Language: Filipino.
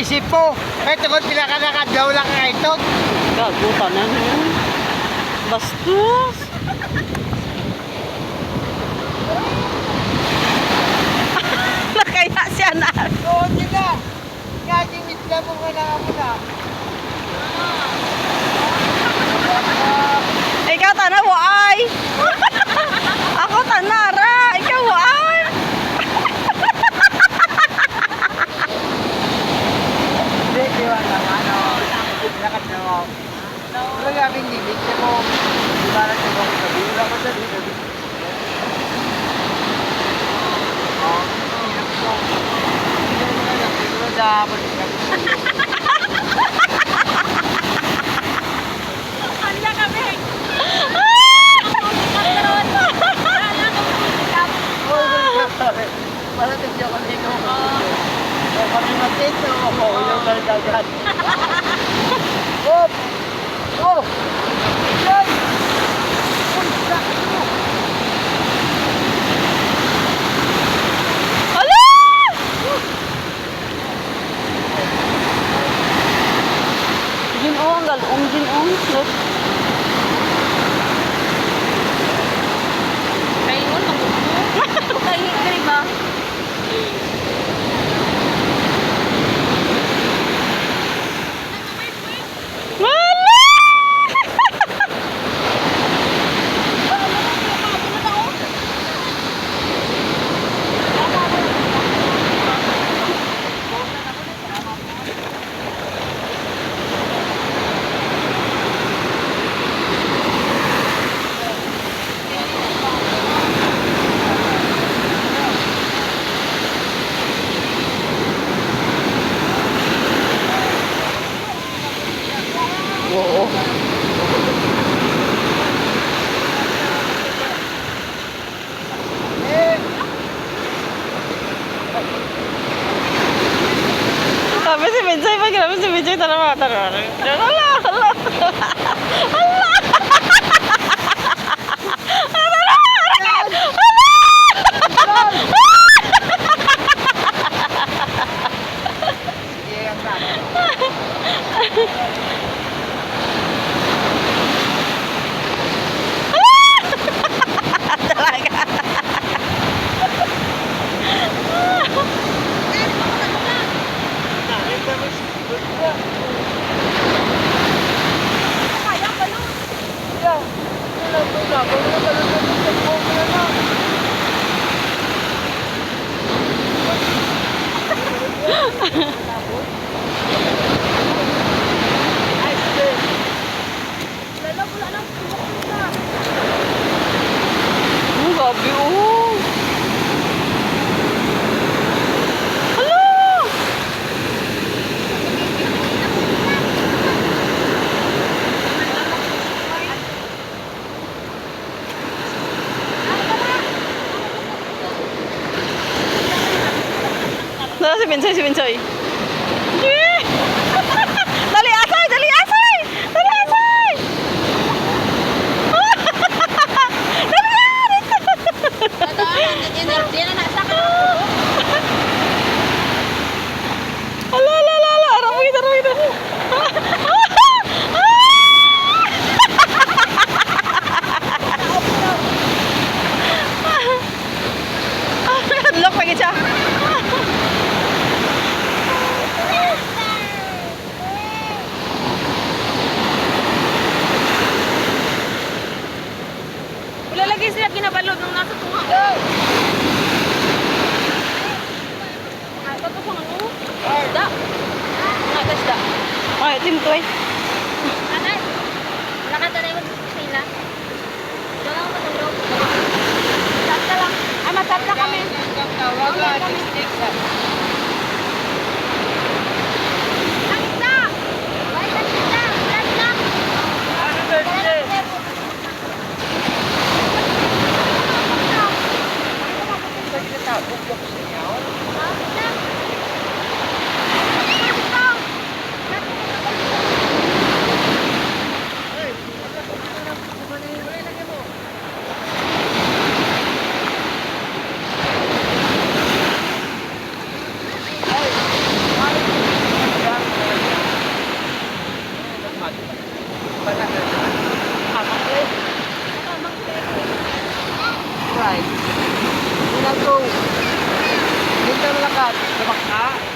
isip mo. Eh, tungkol pinakanakadlaw lang nga ito. Gagutan na yun. Bastos. Nakaya siya na. Oo, hindi na. Ngaging mitla mo nga na mo na. Ikaw tana mo ay. Ako tanara. Ikaw ay. Hindi, diwan lang. Ano, pinakadlaw. Pero gabing nilig niya mo. Di ba lang siya kung sabi? Wala ko sa dito. Oo, hirap ko. Hindi mo na lang. Hindi mo na dapat. Kanya kami. Para tigyan ko dito. Kami mag-date. Oo, yung dalagat. Oh! Oh! Yan! Uy, sakit mo! Ala! Ginong galong ginong. Look. Kaingon magusto. Kaingon ka rin ba? Oo. Sabi si Minjay, pag grabe si Minjay, tara. Ala! Sige, ang dami. Ang gabi, oh. Hala! Nara si Minjay, si Minjay. Yee! Dali asay! Dali asay! Dali asay! Ala, arami kita. Look lagi siya. Wala lagi sila ginabalod nung nasa tunga. Ito to pang ano? Isda. Mga isda. Ay, timtoy. Anay. Lakad na yung sila. Diyan lang matulog. Matat lang. Ay, matat na kami. Tawag lang, district sa... Ang isda! Ay, ang isda! Matat na! Ano ba siya? Bukbok sa inyo? Sumakta.